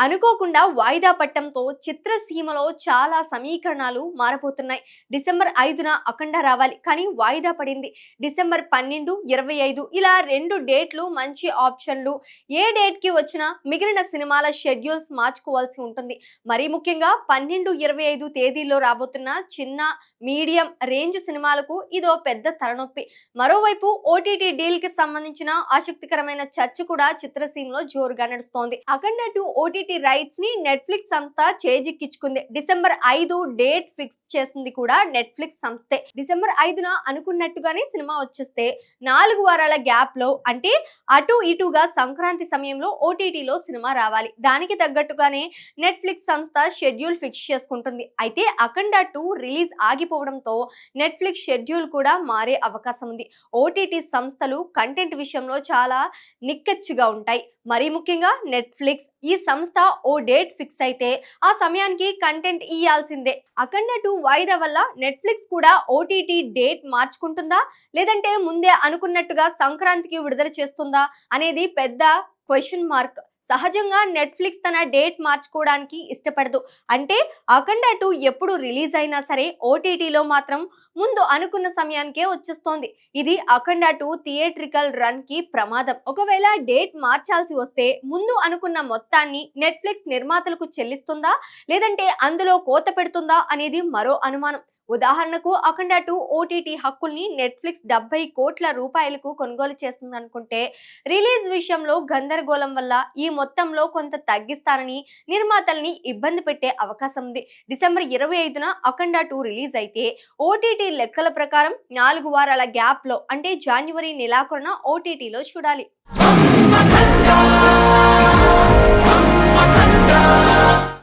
అనుకోకుండా వాయిదా పట్టంతో చిత్రసీమలో చాలా సమీకరణాలు మారబోతున్నాయి. డిసెంబర్ 5న అఖండ రావాలి, కానీ వాయిదా పడింది. డిసెంబర్ 12, 25 ఇలా 2 డేట్లు మంచి ఆప్షన్లు. ఏ డేట్ కి వచ్చినా మిగిలిన సినిమాల షెడ్యూల్స్ మార్చుకోవాల్సి ఉంటుంది. మరీ ముఖ్యంగా 12, 25 తేదీల్లో రాబోతున్న చిన్న, మీడియం రేంజ్ సినిమాలకు ఇదో పెద్ద తలనొప్పి. మరోవైపు ఓటీటీ డీల్ కి సంబంధించిన ఆసక్తికరమైన చర్చ కూడా చిత్రసీమలో జోరుగా నడుస్తోంది. అఖండ 2 ఓటీటీ రైట్స్ ని నెట్ఫ్లిక్స్ సంస్థ చేజిక్కించుకుంది. డిసెంబర్ 5 డేట్ ఫిక్స్ చేసింది కూడా నెట్ఫ్లిక్స్ సంస్థే. డిసెంబర్ 5న అనుకున్నట్టుగానే సినిమా వచ్చేస్తే 4 వారాల గ్యాప్ లో, అంటే అటు ఇటుగా సంక్రాంతి సమయంలో ఓటీటీలో సినిమా రావాలి. దానికి తగ్గట్టుగానే నెట్ఫ్లిక్స్ సంస్థ షెడ్యూల్ ఫిక్స్ చేసుకుంటుంది. అయితే అఖండ 2 రిలీజ్ ఆగిపోవడంతో నెట్ఫ్లిక్స్ షెడ్యూల్ కూడా మారే అవకాశం ఉంది. ఓటీటీ సంస్థలు కంటెంట్ విషయంలో చాలా నిక్కచ్చిగా ఉంటాయి. మరీ ముఖ్యంగా నెట్ఫ్లిక్స్ ఈ సంస్థ ఓ డేట్ ఫిక్స్ అయితే ఆ సమయానికి కంటెంట్ ఇయ్యాల్సిందే. అఖండ 2 వాయిదా వల్ల నెట్ఫ్లిక్స్ కూడా ఓటీటీ డేట్ మార్చుకుంటుందా, లేదంటే ముందే అనుకున్నట్టుగా సంక్రాంతికి విడుదల చేస్తుందా అనేది పెద్ద క్వశ్చన్ మార్క్. సహజంగా నెట్ఫ్లిక్స్ తన డేట్ మార్చుకోవడానికి ఇష్టపడదు. అంటే అఖండ 2 ఎప్పుడు రిలీజ్ అయినా సరే ఓటీటీలో మాత్రం ముందు అనుకున్న సమయానికే వచ్చేస్తోంది. ఇది అఖండ 2 థియేట్రికల్ రన్ కి ప్రమాదం. ఒకవేళ డేట్ మార్చాల్సి వస్తే ముందు అనుకున్న మొత్తాన్ని నెట్ఫ్లిక్స్ నిర్మాతలకు చెల్లిస్తుందా, లేదంటే అందులో కోత పెడుతుందా అనేది మరో అనుమానం. ఉదాహరణకు అఖండ 2 ఓటీటీ హక్కుల్ని నెట్ఫ్లిక్స్ 70 కోట్ల రూపాయలకు కొనుగోలు చేస్తుందనుకుంటే రిలీజ్ విషయంలో గందరగోళం వల్ల ఈ మొత్తంలో కొంత తగ్గిస్తానని నిర్మాతల్ని ఇబ్బంది పెట్టే అవకాశం ఉంది. డిసెంబర్ 25న అఖండ 2 రిలీజ్ అయితే ఓటీటీ లెక్కల ప్రకారం 4 వారాల గ్యాప్ లో, అంటే జనవరి నెలాఖరున ఓటీటీలో చూడాలి.